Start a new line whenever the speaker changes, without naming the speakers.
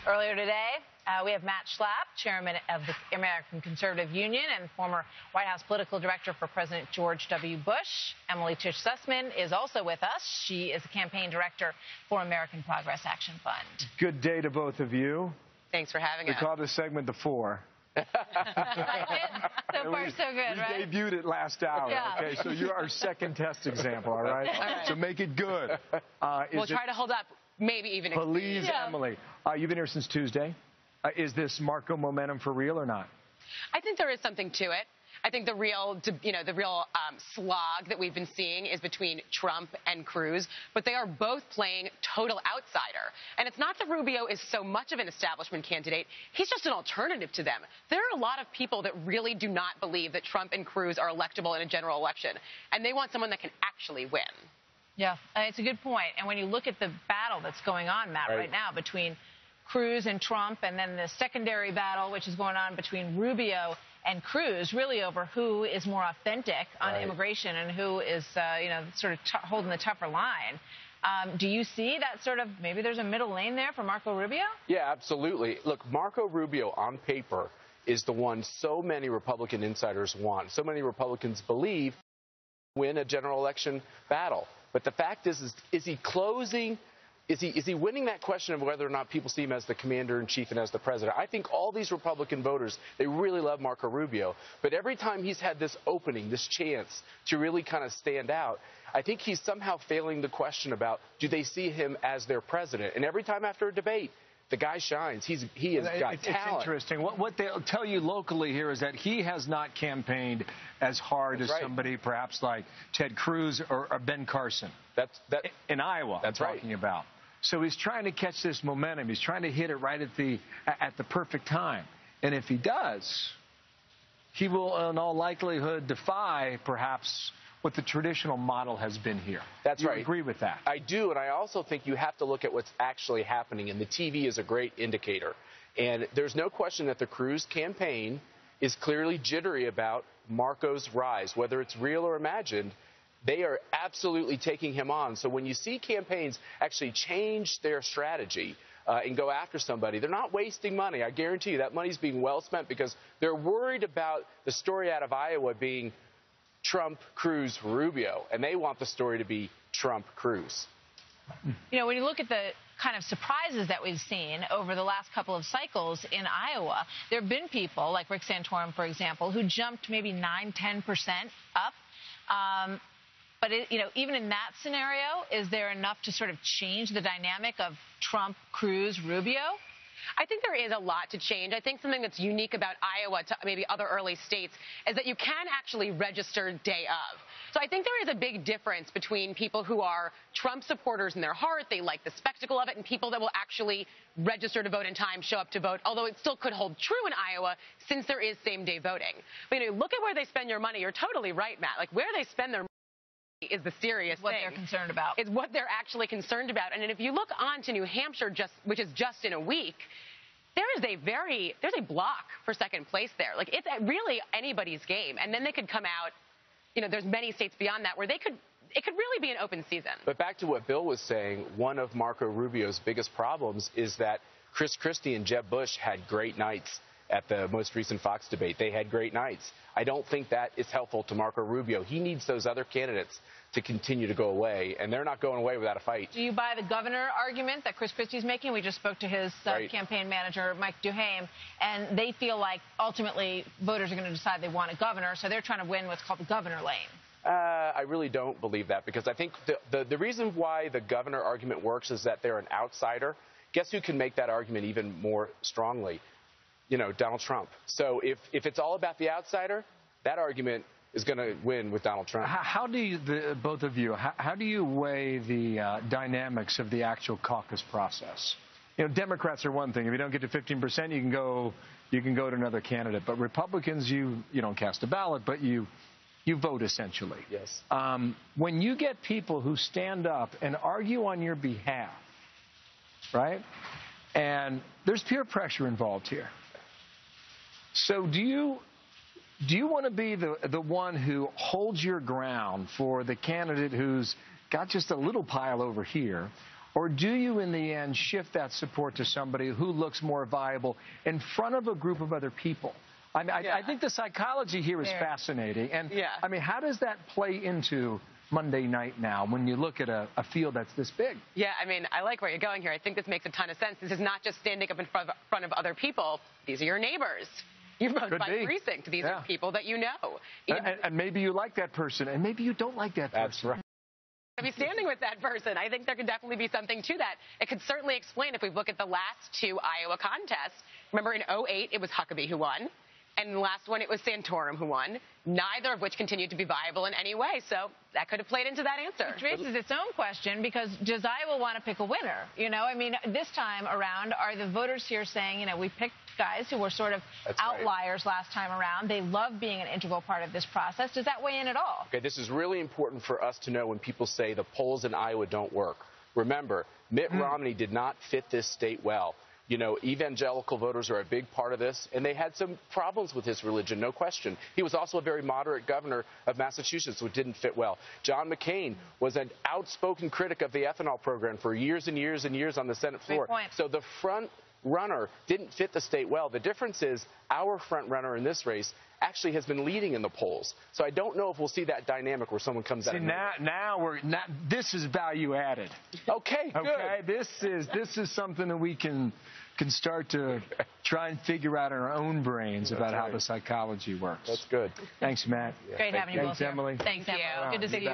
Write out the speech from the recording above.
Earlier today, we have Matt Schlapp, chairman of the American Conservative Union and former White House political director for President George W. Bush. Emily Tish Sussman is also with us. She is the campaign director for American Progress Action Fund.
Good day to both of you.
Thanks for having us.
We call this segment The Four.
So far, so good, right?
We debuted it last hour,
Yeah.
okay? So you're our second test example, all right?
All right.
So make it good.
We'll try to hold up, maybe even exceed.
Please,
Yeah.
Emily. You've been here since Tuesday. Is this Marco momentum for real or not?
I think there is something to it. I think the real slog that we've been seeing is between Trump and Cruz, but they are both playing total outsider. And it's not that Rubio is so much of an establishment candidate. He's just an alternative to them. There are a lot of people that really do not believe that Trump and Cruz are electable in a general election, and they want someone that can actually win.
Yeah, it's a good point. And when you look at the battle that's going on, Matt, right now between Cruz and Trump, and then the secondary battle, which is going on between Rubio and Cruz, really over who is more authentic on immigration and who is, sort of holding the tougher line. Do you see that sort of, maybe there's a middle lane there for Marco Rubio?
Yeah, absolutely. Look, Marco Rubio on paper is the one so many Republican insiders want. So many Republicans believe win a general election battle. But the fact is he closing? Is he winning that question of whether or not people see him as the commander-in-chief and as the president? I think all these Republican voters, they really love Marco Rubio. But every time he's had this opening, this chance to really kind of stand out, I think he's somehow failing the question about, do they see him as their president? And every time after a debate, the guy shines. He has got talent.
It's interesting. What they'll tell you locally here is that he has not campaigned as hard as somebody perhaps like Ted Cruz or Ben Carson. In Iowa,
that's
I'm talking about. So he's trying to catch this momentum. He's trying to hit it right at the perfect time. And if he does, he will in all likelihood defy perhaps what the traditional model has been here.
That's right.
You agree with that?
I do, and I also think you have to look at what's actually happening, and the TV is a great indicator. And there's no question that the Cruz campaign is clearly jittery about Marco's rise, whether it's real or imagined. They are absolutely taking him on. So when you see campaigns actually change their strategy and go after somebody, they're not wasting money. I guarantee you that money's being well spent because they're worried about the story out of Iowa being Trump, Cruz, Rubio, and they want the story to be Trump, Cruz.
You know, when you look at the kind of surprises that we've seen over the last couple of cycles in Iowa, there have been people like Rick Santorum, for example, who jumped maybe 9–10% up. But, even in that scenario, is there enough to sort of change the dynamic of Trump, Cruz, Rubio?
I think there is a lot to change. I think something that's unique about Iowa to maybe other early states is that you can actually register day of. So I think there is a big difference between people who are Trump supporters in their heart, they like the spectacle of it, and people that will actually register to vote in time, show up to vote, although it still could hold true in Iowa since there is same-day voting. But look at where they spend your money. You're totally right, Matt. Like, where they spend their money is the serious
what
thing.
They're concerned about.
It's what they're actually concerned about. And if you look on to New Hampshire, which is just in a week, there's a block for second place there. Like, it's really anybody's game. And then they could come out, there's many states beyond that where it could really be an open season.
But back to what Bill was saying, one of Marco Rubio's biggest problems is that Chris Christie and Jeb Bush had great nights at the most recent Fox debate. They had great nights. I don't think that is helpful to Marco Rubio. He needs those other candidates to continue to go away, and they're not going away without a fight.
Do you buy the governor argument that Chris Christie's making? We just spoke to his campaign manager, Mike Duhame, and they feel like ultimately voters are going to decide they want a governor, so they're trying to win what's called the governor lane.
I really don't believe that because I think the reason why the governor argument works is that they're an outsider. Guess who can make that argument even more strongly? Donald Trump. So if it's all about the outsider, that argument is going to win with Donald Trump.
How do you, both of you, how do you weigh the dynamics of the actual caucus process? Democrats are one thing. If you don't get to 15%, you can go to another candidate. But Republicans, you don't cast a ballot, but you vote essentially.
Yes.
When you get people who stand up and argue on your behalf, right? And there's peer pressure involved here. So do you want to be the one who holds your ground for the candidate who's got just a little pile over here? Or do you, in the end, shift that support to somebody who looks more viable in front of a group of other people? I think the psychology here is fascinating. And, I mean, how does that play into Monday night now when you look at a field that's this big?
Yeah, I mean, I like where you're going here. I think this makes a ton of sense. This is not just standing up in front of other people. These are your neighbors. You vote by precinct. These are people that you know.
And maybe you like that person, and maybe you don't like that person.
That's right.
To be standing with that person. I think there could definitely be something to that. It could certainly explain if we look at the last two Iowa contests. Remember, in 2008, it was Huckabee who won. And in the last one, it was Santorum who won, neither of which continued to be viable in any way. So that could have played into that answer.
Which raises its own question, because does Iowa want to pick a winner? You know, I mean, this time around, are the voters here saying, you know, we picked guys who were sort of outliers last time around. They love being an integral part of this process. Does that weigh in at all?
Okay, this is really important for us to know when people say the polls in Iowa don't work. Remember, Mitt Romney did not fit this state well. You know, evangelical voters are a big part of this, and they had some problems with his religion, no question. He was also a very moderate governor of Massachusetts, which didn't fit well. John McCain was an outspoken critic of the ethanol program for years and years and years on the Senate floor. So the front runner didn't fit the state well. The difference is our front runner in this race actually has been leading in the polls. So I don't know if we'll see that dynamic where someone comes out.
This is value added.
Okay, good.
Okay, this is something that we can start to try and figure out in our own brains about how the psychology works.
That's good.
Thanks, Matt.
Great having you both
here. Thanks, Emily.
Thanks, Emily. Good to see you.